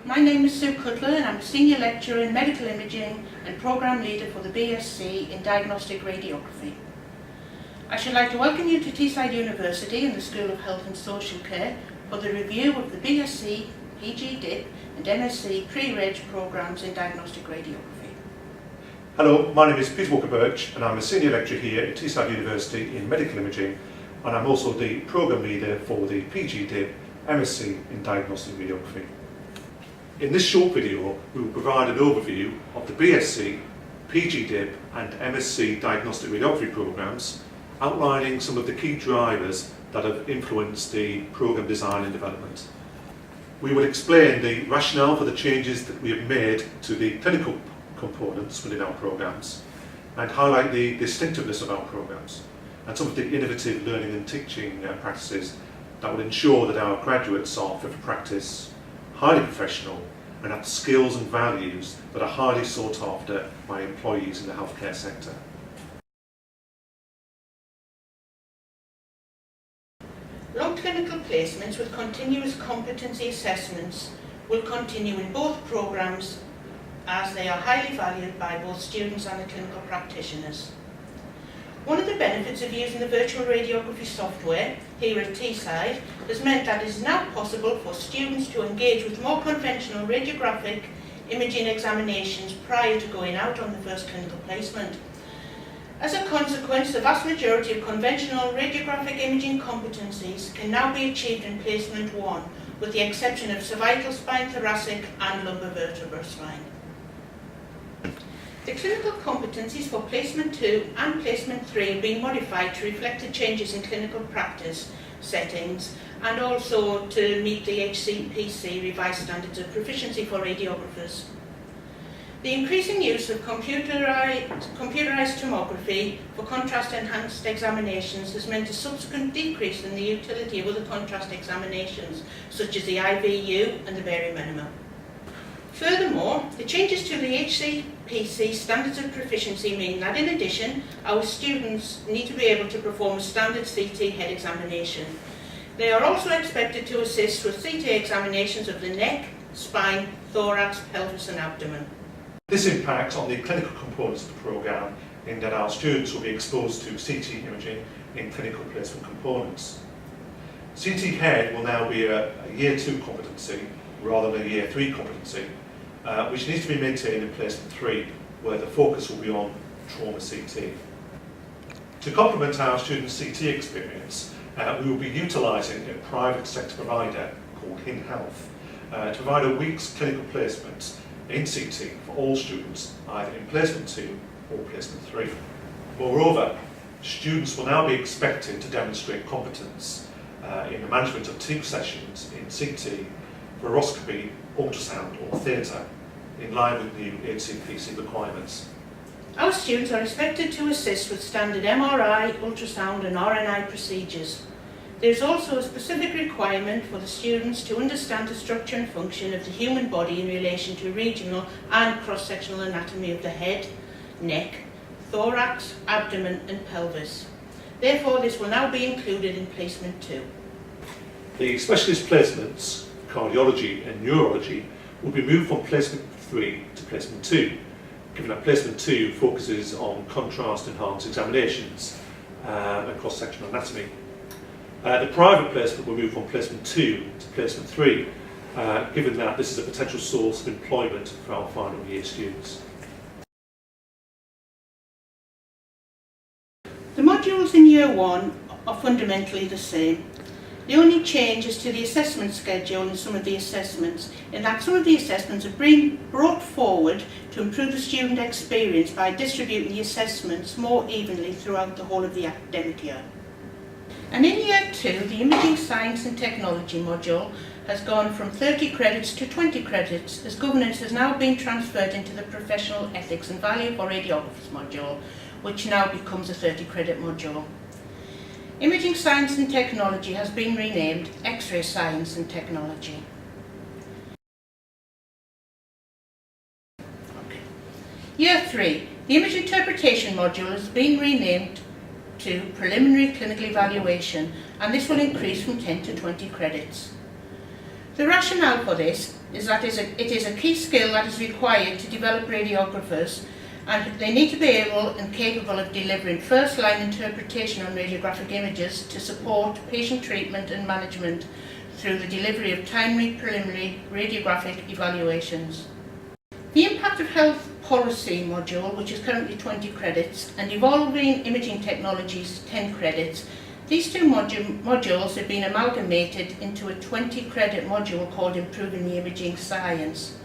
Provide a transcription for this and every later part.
my name is Sue Cutler and I'm a Senior Lecturer in Medical Imaging and Programme Leader for the BSc in Diagnostic Radiography. I should like to welcome you to Teesside University and the School of Health and Social Care for the review of the BSc, PG DIP and MSc pre-reg programmes in Diagnostic Radiography. Hello, my name is Peter Walker-Birch and I'm a Senior Lecturer here at Teesside University in Medical Imaging, and I'm also the Programme Leader for the PG DIP MSc in Diagnostic Radiography. In this short video, we will provide an overview of the BSc, PG DIP and MSc Diagnostic Radiography programmes, outlining some of the key drivers that have influenced the programme design and development. We will explain the rationale for the changes that we have made to the clinical components within our programmes and highlight the distinctiveness of our programmes and some of the innovative learning and teaching practices that will ensure that our graduates are fit for practice, highly professional, and have skills and values that are highly sought after by employees in the healthcare sector. Long clinical placements with continuous competency assessments will continue in both programmes as they are highly valued by both students and the clinical practitioners. One of the benefits of using the virtual radiography software here at Teesside has meant that it is now possible for students to engage with more conventional radiographic imaging examinations prior to going out on the first clinical placement. As a consequence, the vast majority of conventional radiographic imaging competencies can now be achieved in placement 1, with the exception of cervical spine, thoracic and lumbar vertebral spine. The clinical competencies for placement 2 and placement 3 have been modified to reflect the changes in clinical practice settings and also to meet the HCPC revised standards of proficiency for radiographers. The increasing use of computerized tomography for contrast-enhanced examinations has meant a subsequent decrease in the utility of other contrast examinations, such as the IVU and the Berry minimum. Furthermore, the changes to the HCPC standards of proficiency mean that, in addition, our students need to be able to perform a standard CT head examination. They are also expected to assist with CT examinations of the neck, spine, thorax, pelvis and abdomen. This impacts on the clinical components of the programme in that our students will be exposed to CT imaging in clinical placement components. CT head will now be a Year 2 competency rather than a Year 3 competency, which needs to be maintained in placement 3, where the focus will be on trauma CT. To complement our students' CT experience, we will be utilising a private sector provider called HinHealth to provide a week's clinical placement in CT for all students, either in placement 2 or placement 3. Moreover, students will now be expected to demonstrate competence in the management of tube sessions in CT, fluoroscopy, ultrasound or theatre, in line with new HCPC requirements. Our students are expected to assist with standard MRI, ultrasound and RNI procedures. There is also a specific requirement for the students to understand the structure and function of the human body in relation to regional and cross-sectional anatomy of the head, neck, thorax, abdomen and pelvis. Therefore, this will now be included in placement 2. The specialist placements, cardiology and neurology, will be moved from placement 3 to placement 2, given that placement 2 focuses on contrast-enhanced examinations and cross-sectional anatomy. The private placement will move from placement 2 to placement 3, given that this is a potential source of employment for our final year students. The modules in Year 1 are fundamentally the same. The only change is to the assessment schedule in some of the assessments, in that some of the assessments have been brought forward to improve the student experience by distributing the assessments more evenly throughout the whole of the academic year. And in Year 2, the Imaging Science and Technology module has gone from 30 credits to 20 credits, as governance has now been transferred into the Professional Ethics and Value for Radiographers module, which now becomes a 30-credit module. Imaging Science and Technology has been renamed X-Ray Science and Technology. Year 3, the Image Interpretation module has been renamed to Preliminary Clinical Evaluation, and this will increase from 10 to 20 credits. The rationale for this is that it is a key skill that is required to develop radiographers, and they need to be able and capable of delivering first-line interpretation on radiographic images to support patient treatment and management through the delivery of timely preliminary radiographic evaluations. The Impact of Health Policy module, which is currently 20 credits, and Evolving Imaging Technologies 10 credits, these two modules have been amalgamated into a 20-credit module called Improving the Imaging Science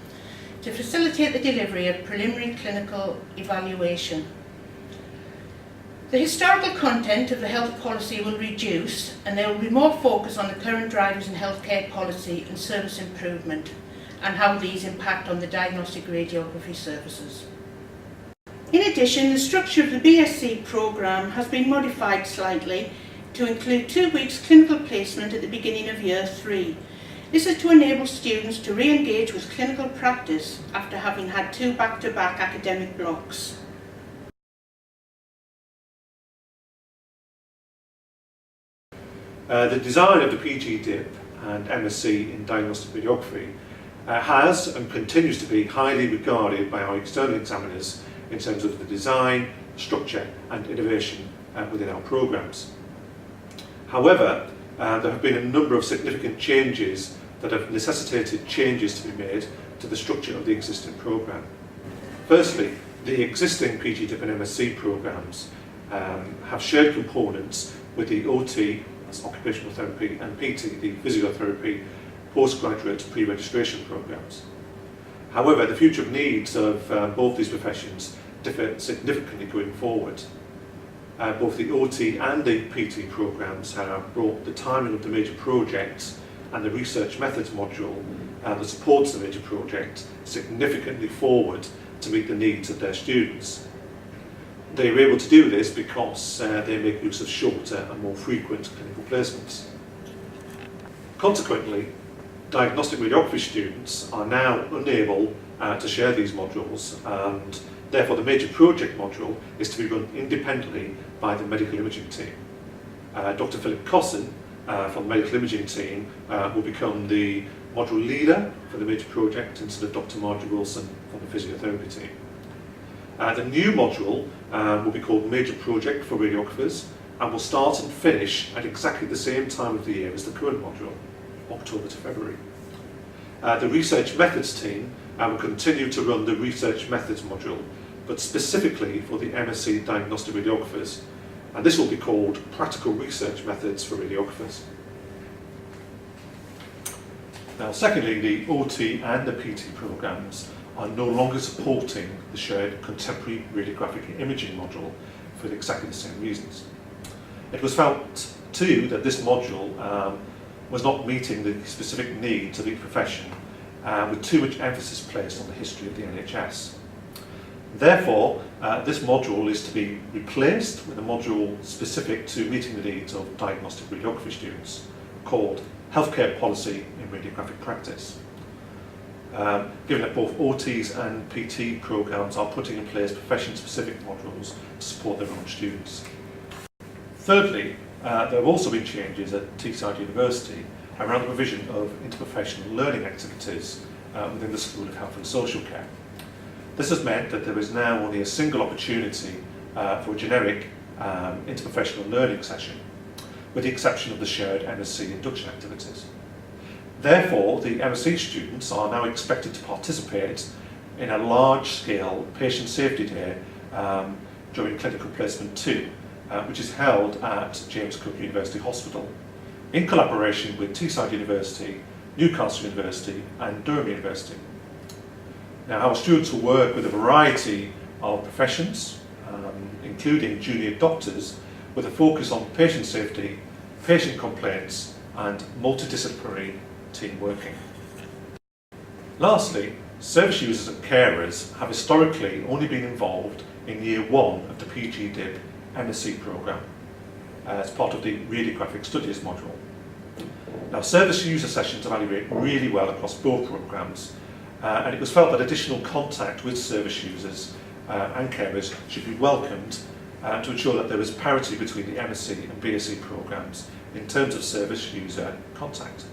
to facilitate the delivery of preliminary clinical evaluation. The historical content of the health policy will reduce, and there will be more focus on the current drivers in healthcare policy and service improvement, and how these impact on the diagnostic radiography services. In addition, the structure of the BSc programme has been modified slightly to include 2 weeks clinical placement at the beginning of year 3. This is to enable students to re-engage with clinical practice after having had 2 back-to-back academic blocks. The design of the PG DIP and MSc in diagnostic radiography has and continues to be highly regarded by our external examiners in terms of the design, structure and innovation within our programmes. However, there have been a number of significant changes that have necessitated changes to be made to the structure of the existing programme. Firstly, the existing PG DIP and MSc programmes have shared components with the OT, that's occupational therapy, and PT, the physiotherapy, postgraduate pre-registration programmes. However, the future needs of both these professions differ significantly going forward. Both the OT and the PT programmes have brought the timing of the major projects and the research methods module that supports the major project significantly forward to meet the needs of their students. They are able to do this because they make use of shorter and more frequent clinical placements. Consequently, diagnostic radiography students are now unable to share these modules, and therefore the major project module is to be run independently by the medical imaging team. Dr. Philip Cossin from the medical imaging team will become the module leader for the major project instead of Dr. Marjorie Wilson from the physiotherapy team. The new module will be called Major Project for Radiographers and will start and finish at exactly the same time of the year as the current module, October to February. The Research Methods team will continue to run the Research Methods module, but specifically for the MSc Diagnostic Radiographers, and this will be called Practical Research Methods for Radiographers. Now, secondly, the OT and the PT programmes are no longer supporting the shared Contemporary Radiographic Imaging module for exactly the same reasons. It was felt too that this module was not meeting the specific needs of each profession, with too much emphasis placed on the history of the NHS. Therefore, this module is to be replaced with a module specific to meeting the needs of diagnostic radiography students, called Healthcare Policy in Radiographic Practice. Given that both OTs and PT programmes are putting in place profession-specific modules to support their own students. Thirdly, there have also been changes at Teesside University around the provision of interprofessional learning activities within the School of Health and Social Care. This has meant that there is now only a single opportunity for a generic interprofessional learning session, with the exception of the shared MSc induction activities. Therefore, the MSc students are now expected to participate in a large-scale patient safety day during clinical placement 2, which is held at James Cook University Hospital, in collaboration with Teesside University, Newcastle University and Durham University. Now, our students will work with a variety of professions, including junior doctors, with a focus on patient safety, patient complaints and multidisciplinary team working. Lastly, service users and carers have historically only been involved in year 1 of the PG DIP MSc programme as part of the Radiographic Studies module. Now, service user sessions evaluate really well across both programmes, and it was felt that additional contact with service users and carers should be welcomed to ensure that there is parity between the MSc and BSc programmes in terms of service user contact.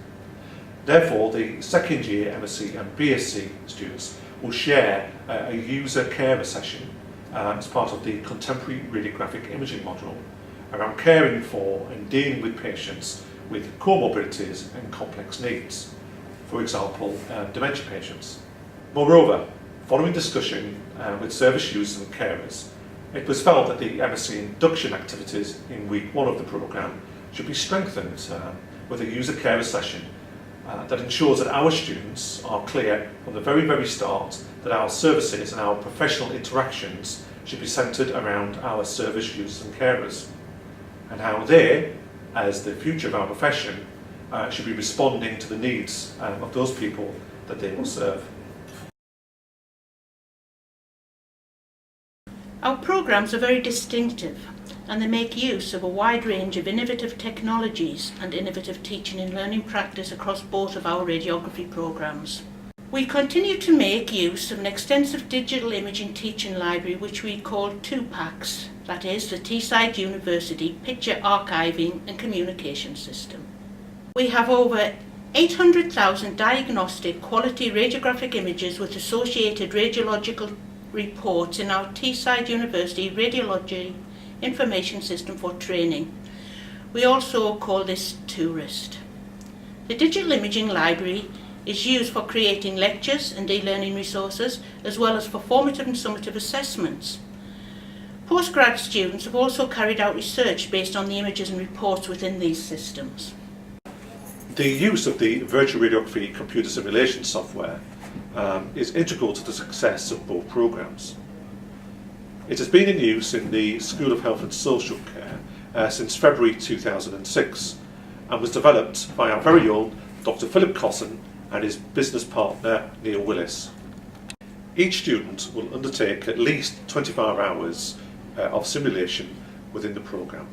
Therefore, the second year MSc and BSc students will share a user carer session as part of the contemporary radiographic imaging module around caring for and dealing with patients with comorbidities and complex needs, for example, dementia patients. Moreover, following discussion with service users and carers, it was felt that the MSc induction activities in week 1 of the programme should be strengthened with a user carer session that ensures that our students are clear from the very start that our services and our professional interactions should be centred around our service users and carers, and how they, as the future of our profession, should be responding to the needs of those people that they will serve. Our programmes are very distinctive, and they make use of a wide range of innovative technologies and innovative teaching and learning practice across both of our radiography programmes. We continue to make use of an extensive digital imaging teaching library which we call 2PACS, that is the Teesside University Picture Archiving and Communication System. We have over 800,000 diagnostic quality radiographic images with associated radiological reports in our Teesside University Radiology Information System for training. We also call this Tourist. The digital imaging library is used for creating lectures and e-learning resources, as well as for formative and summative assessments. Postgrad students have also carried out research based on the images and reports within these systems. The use of the virtual radiography computer simulation software is integral to the success of both programmes. It has been in use in the School of Health and Social Care since February 2006 and was developed by our very own Dr. Philip Cosson and his business partner Neil Willis. Each student will undertake at least 25 hours of simulation within the programme.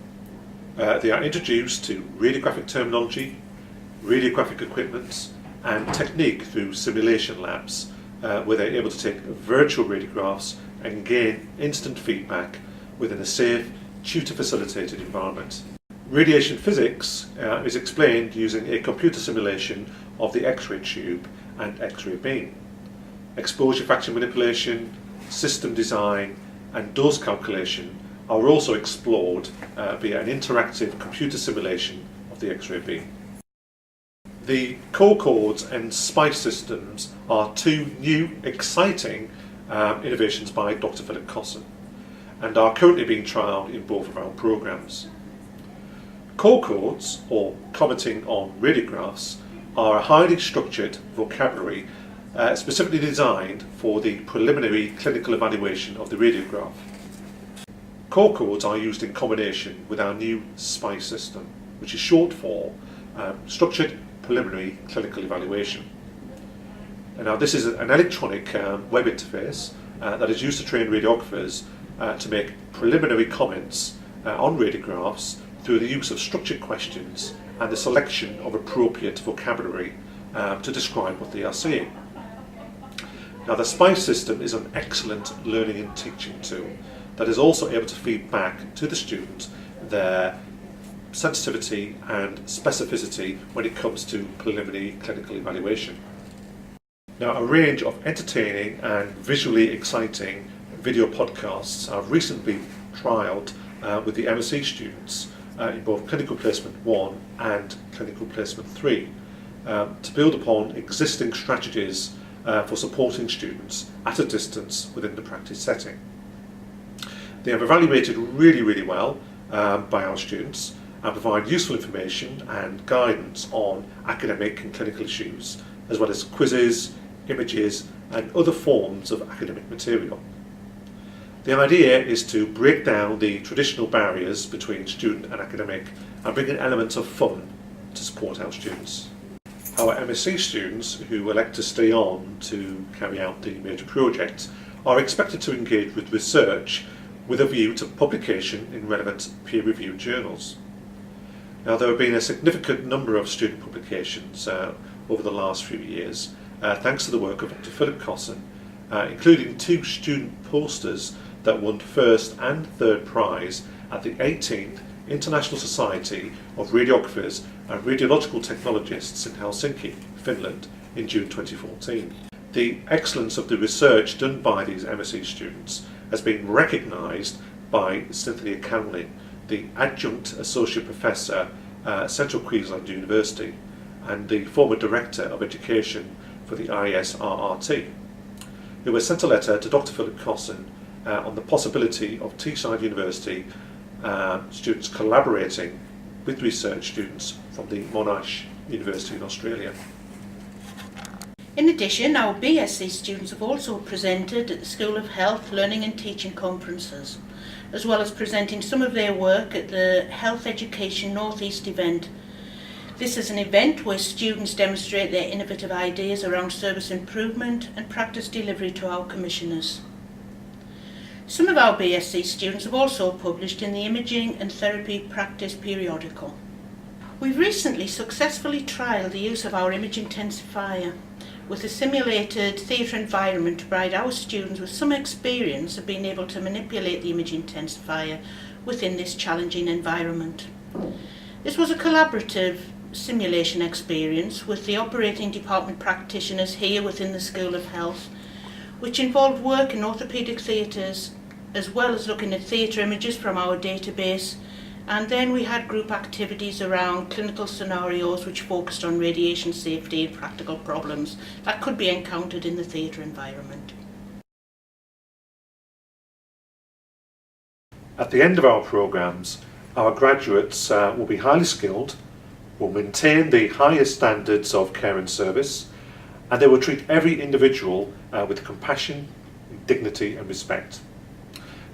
They are introduced to radiographic terminology, radiographic equipment and technique through simulation labs where they're able to take virtual radiographs and gain instant feedback within a safe, tutor-facilitated environment. Radiation physics is explained using a computer simulation of the X-ray tube and X-ray beam. Exposure factor manipulation, system design and dose calculation are also explored via an interactive computer simulation of the X-ray beam. The core codes and SPICE systems are two new, exciting innovations by Dr. Philip Cosson and are currently being trialled in both of our programmes. Core codes, or commenting on radiographs, are a highly structured vocabulary specifically designed for the preliminary clinical evaluation of the radiograph. Core codes are used in combination with our new SPICE system, which is short for Structured Preliminary Clinical Evaluation. And now this is an electronic web interface that is used to train radiographers to make preliminary comments on radiographs through the use of structured questions and the selection of appropriate vocabulary to describe what they are seeing. Now the SPICE system is an excellent learning and teaching tool that is also able to feed back to the student their sensitivity and specificity when it comes to preliminary clinical evaluation. Now, a range of entertaining and visually exciting video podcasts have recently been trialled with the MSc students in both Clinical Placement 1 and Clinical Placement 3 to build upon existing strategies for supporting students at a distance within the practice setting. They have evaluated really well by our students and provide useful information and guidance on academic and clinical issues, as well as quizzes, images and other forms of academic material. The idea is to break down the traditional barriers between student and academic and bring an element of fun to support our students. Our MSc students who elect to stay on to carry out the major project are expected to engage with research with a view to publication in relevant peer-reviewed journals. Now, there have been a significant number of student publications over the last few years, thanks to the work of Dr. Philip Cosson, including 2 student posters that won first and third prize at the 18th International Society of Radiographers and Radiological Technologists in Helsinki, Finland in June 2014. The excellence of the research done by these MSc students has been recognised by Cynthia Cowley, the Adjunct Associate Professor at Central Queensland University and the former Director of Education for the ISRRT, who has sent a letter to Dr Philip Cosson on the possibility of Teesside University students collaborating with research students from the Monash University in Australia. In addition, our BSc students have also presented at the School of Health, Learning and Teaching conferences, as well as presenting some of their work at the Health Education North East event. This is an event where students demonstrate their innovative ideas around service improvement and practice delivery to our commissioners. Some of our BSc students have also published in the Imaging and Therapy Practice periodical. We've recently successfully trialled the use of our image intensifier with a simulated theatre environment to provide our students with some experience of being able to manipulate the image intensifier within this challenging environment. This was a collaborative simulation experience with the operating department practitioners here within the School of Health, which involved work in orthopaedic theatres as well as looking at theatre images from our database, and then we had group activities around clinical scenarios which focused on radiation safety and practical problems that could be encountered in the theatre environment. At the end of our programmes, our graduates will be highly skilled, will maintain the highest standards of care and service, and they will treat every individual with compassion, dignity and respect.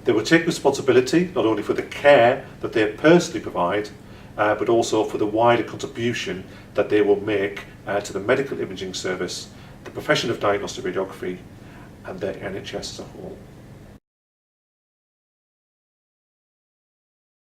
They will take responsibility not only for the care that they personally provide, but also for the wider contribution that they will make to the medical imaging service, the profession of diagnostic radiography and the NHS as a whole.